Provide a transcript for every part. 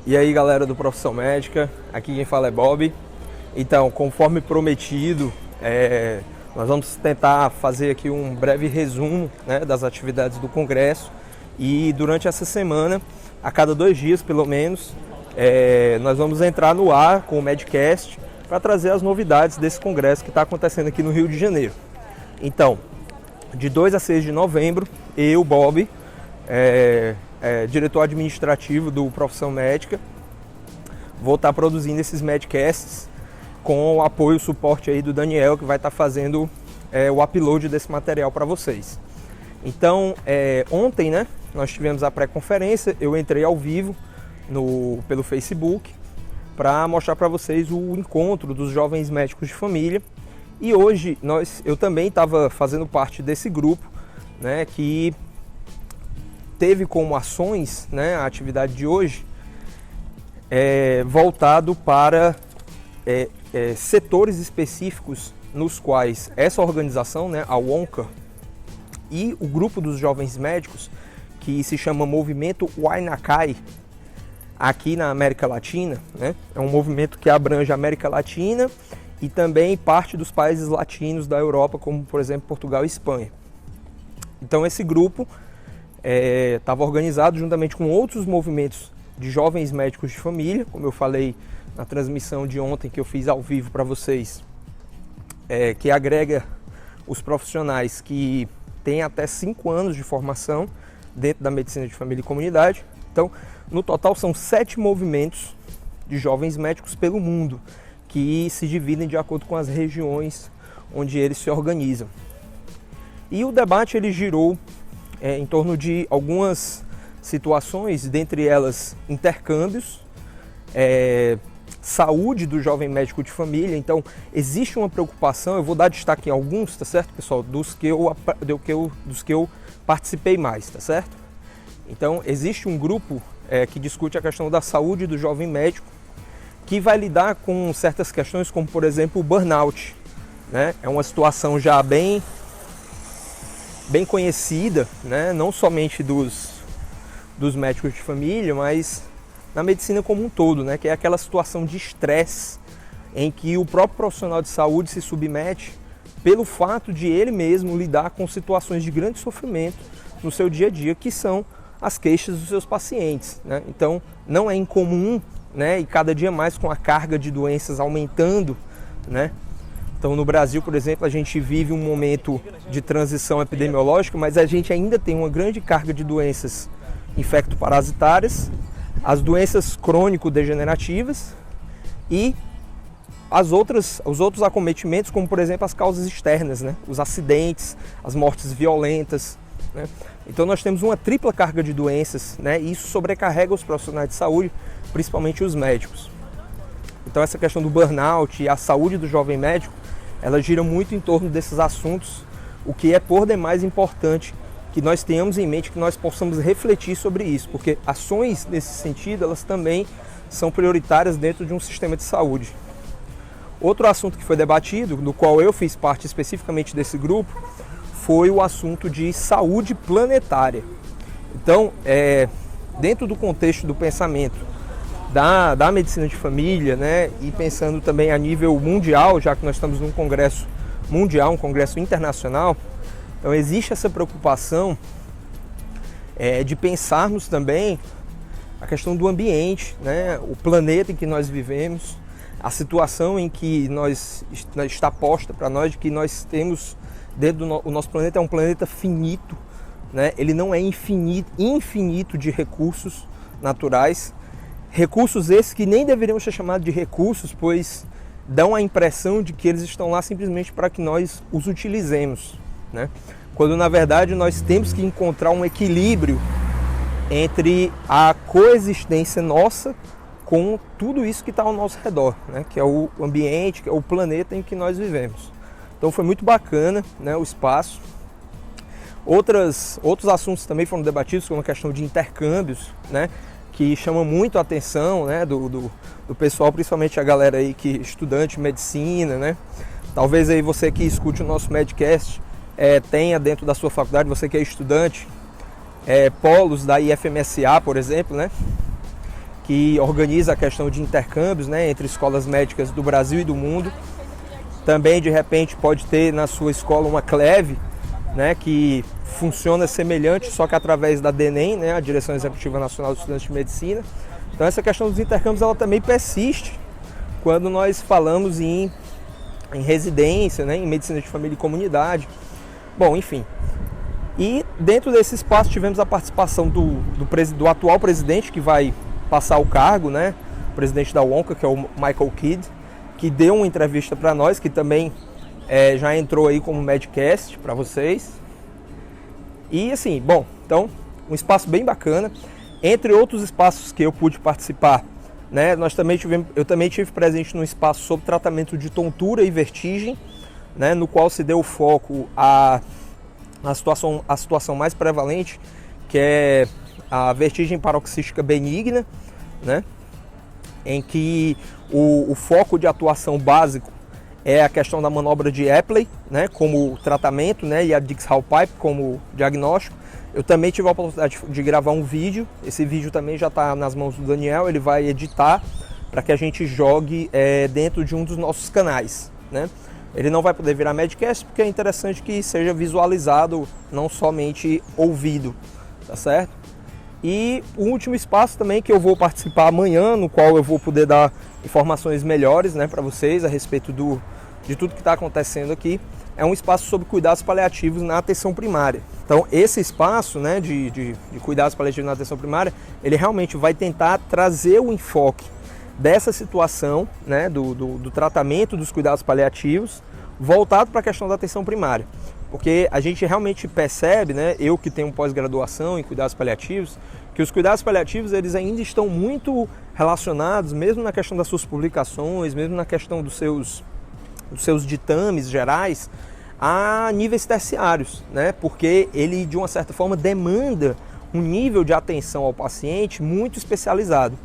E aí, galera do Profissão Médica, aqui quem fala é Bob. Então, conforme prometido, nós vamos tentar fazer aqui um breve resumo, né, das atividades do Congresso. E durante essa semana, a cada 2 dias pelo menos, nós vamos entrar no ar com o Medcast para trazer as novidades desse Congresso que está acontecendo aqui no Rio de Janeiro. Então, de 2 a 6 de novembro, eu, Bob, diretor administrativo do Profissão Médica, vou estar produzindo esses Medcasts com o apoio e suporte aí do Daniel, que vai estar fazendo o upload desse material para vocês. Então, ontem, né, nós tivemos a pré-conferência, eu entrei ao vivo pelo Facebook para mostrar para vocês o encontro dos jovens médicos de família. E hoje eu também estava fazendo parte desse grupo, né, que teve como ações, né, a atividade de hoje voltado para setores específicos nos quais essa organização, né, a WONCA, e o grupo dos jovens médicos, que se chama Movimento Huayna-Kai, aqui na América Latina, né, é um movimento que abrange a América Latina e também parte dos países latinos da Europa, como por exemplo Portugal e Espanha. Então esse grupo estava organizado juntamente com outros movimentos de jovens médicos de família, como eu falei na transmissão de ontem que eu fiz ao vivo para vocês, que agrega os profissionais que têm até 5 anos de formação dentro da medicina de família e comunidade. Então, no total são 7 movimentos de jovens médicos pelo mundo, que se dividem de acordo com as regiões onde eles se organizam. E o debate ele girou em torno de algumas situações, dentre elas intercâmbios, saúde do jovem médico de família. Então existe uma preocupação, eu vou dar destaque em alguns, tá certo, pessoal, dos que eu participei mais, tá certo? Então existe um grupo que discute a questão da saúde do jovem médico, que vai lidar com certas questões como, por exemplo, o burnout, né? É uma situação já bem conhecida, né? Não somente dos médicos de família, mas na medicina como um todo, né? Que é aquela situação de estresse em que o próprio profissional de saúde se submete pelo fato de ele mesmo lidar com situações de grande sofrimento no seu dia a dia, que são as queixas dos seus pacientes, né? Então não é incomum, né? E cada dia mais com a carga de doenças aumentando, né? Então no Brasil, por exemplo, a gente vive um momento de transição epidemiológica, mas a gente ainda tem uma grande carga de doenças infectoparasitárias, as doenças crônico-degenerativas e os outros acometimentos, como por exemplo as causas externas, né? Os acidentes, as mortes violentas, né? Então nós temos uma tripla carga de doenças, né? E isso sobrecarrega os profissionais de saúde, principalmente os médicos. Então essa questão do burnout e a saúde do jovem médico, ela gira muito em torno desses assuntos, o que é por demais importante que nós tenhamos em mente, que nós possamos refletir sobre isso, porque ações nesse sentido, elas também são prioritárias dentro de um sistema de saúde. Outro assunto que foi debatido, do qual eu fiz parte especificamente desse grupo, foi o assunto de saúde planetária. Então, dentro do contexto do pensamento da medicina de família, né, e pensando também a nível mundial, já que nós estamos num congresso mundial, um congresso internacional, então existe essa preocupação de pensarmos também a questão do ambiente, né, o planeta em que nós vivemos, a situação em que está posta para nós, de que nós temos dentro o nosso planeta é um planeta finito, né, ele não é infinito de recursos naturais, recursos esses que nem deveriam ser chamados de recursos, pois dão a impressão de que eles estão lá simplesmente para que nós os utilizemos, né? Quando na verdade nós temos que encontrar um equilíbrio entre a coexistência nossa com tudo isso que está ao nosso redor, né? Que é o ambiente, que é o planeta em que nós vivemos. Então foi muito bacana, né, o espaço. Outros assuntos também foram debatidos, como a questão de intercâmbios, né, que chama muito a atenção, né, do pessoal, principalmente a galera aí que estudante de medicina, né? Talvez aí você que escute o nosso Medcast tenha dentro da sua faculdade, você que é estudante, polos da IFMSA, por exemplo, né? que organiza a questão de intercâmbios, né, entre escolas médicas do Brasil e do mundo. Também, de repente, pode ter na sua escola uma CLEV, né, que funciona semelhante, só que através da DENEM, né, a Direção Executiva Nacional dos Estudantes de Medicina. Então essa questão dos intercâmbios ela também persiste quando nós falamos em residência, né, em medicina de família e comunidade. Bom, enfim. E dentro desse espaço tivemos a participação do atual presidente, que vai passar o cargo, né, o presidente da UONCA, que é o Michael Kidd, que deu uma entrevista para nós, que também já entrou aí como Medcast para vocês. E assim, bom, então um espaço bem bacana. Entre outros espaços que eu pude participar, né, eu também tive presente num espaço sobre tratamento de tontura e vertigem, né, no qual se deu foco a situação mais prevalente, que é a vertigem paroxística benigna, né, em que o foco de atuação básico é a questão da manobra de Epley, né, como tratamento, né, e a Dix-Hallpipe como diagnóstico. Eu também tive a oportunidade de gravar um vídeo. Esse vídeo também já está nas mãos do Daniel. Ele vai editar para que a gente jogue dentro de um dos nossos canais, né? Ele não vai poder virar Medcast porque é interessante que seja visualizado, não somente ouvido, tá certo? E o último espaço também que eu vou participar amanhã, no qual eu vou poder dar informações melhores, né, para vocês a respeito de tudo que está acontecendo aqui, é um espaço sobre cuidados paliativos na atenção primária. Então esse espaço, né, de cuidados paliativos na atenção primária, ele realmente vai tentar trazer o enfoque dessa situação, né, do tratamento dos cuidados paliativos, voltado para a questão da atenção primária. Porque a gente realmente percebe, né, eu que tenho pós-graduação em cuidados paliativos, que os cuidados paliativos eles ainda estão muito relacionados, mesmo na questão das suas publicações, mesmo na questão dos seus ditames gerais, a níveis terciários, né? Porque ele, de uma certa forma, demanda um nível de atenção ao paciente muito especializado.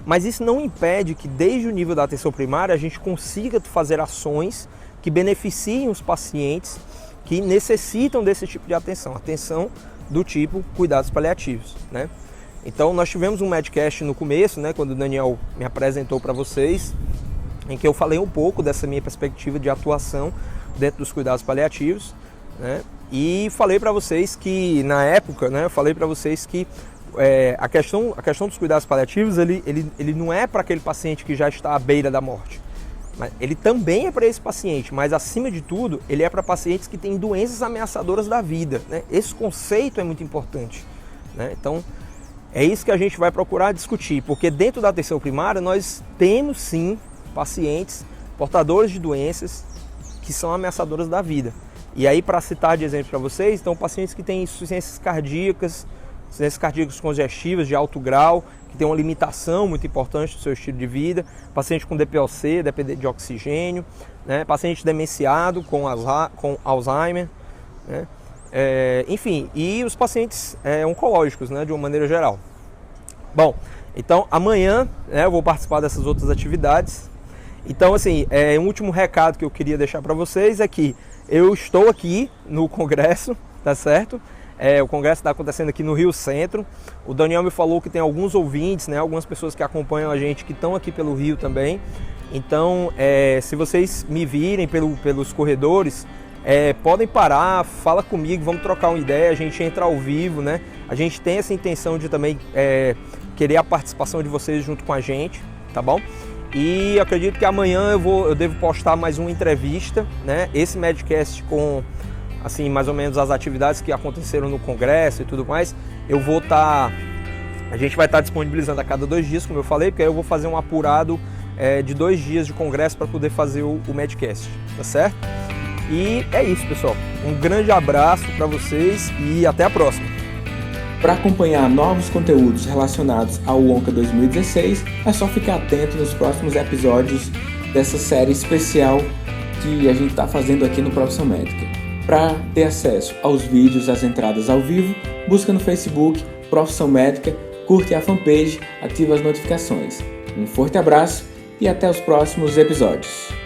Mas isso não impede que, desde o nível da atenção primária, a gente consiga fazer ações que beneficiem os pacientes que necessitam desse tipo de atenção do tipo cuidados paliativos, né? Então, nós tivemos um Medcast no começo, né, quando o Daniel me apresentou para vocês, em que eu falei um pouco dessa minha perspectiva de atuação dentro dos cuidados paliativos, né? E falei para vocês que, na época, né, eu falei para vocês que a questão dos cuidados paliativos, ele não é para aquele paciente que já está à beira da morte. Mas ele também é para esse paciente, mas acima de tudo, ele é para pacientes que têm doenças ameaçadoras da vida, né? Esse conceito é muito importante, né? Então, é isso que a gente vai procurar discutir, porque dentro da atenção primária nós temos sim pacientes portadores de doenças que são ameaçadoras da vida. E aí, para citar de exemplo para vocês, então pacientes que têm insuficiências cardíacas congestivas de alto grau, que tem uma limitação muito importante do seu estilo de vida, paciente com DPOC, dependente de oxigênio, né? Paciente demenciado com Alzheimer, né? Enfim, e os pacientes oncológicos, né, de uma maneira geral. Bom, então amanhã, né, eu vou participar dessas outras atividades. Então, assim, um último recado que eu queria deixar para vocês é que eu estou aqui no congresso, tá certo? O congresso está acontecendo aqui no Rio Centro. O Daniel me falou que tem alguns ouvintes, né, algumas pessoas que acompanham a gente que estão aqui pelo Rio também. Então, se vocês me virem pelos corredores, podem parar, fala comigo, vamos trocar uma ideia, a gente entra ao vivo, né? A gente tem essa intenção de também querer a participação de vocês junto com a gente, tá bom? E eu acredito que amanhã eu devo postar mais uma entrevista, né? Esse Medcast com, assim, mais ou menos as atividades que aconteceram no congresso e tudo mais, a gente vai estar disponibilizando a cada 2 dias, como eu falei, porque aí eu vou fazer um apurado de 2 dias de congresso para poder fazer o Medcast, tá certo? E é isso, pessoal. Um grande abraço para vocês e até a próxima. Para acompanhar novos conteúdos relacionados ao ONCA 2016, é só ficar atento nos próximos episódios dessa série especial que a gente está fazendo aqui no Profissão Médica. Para ter acesso aos vídeos, às entradas ao vivo, busca no Facebook Profissão Médica, curte a fanpage, ativa as notificações. Um forte abraço e até os próximos episódios.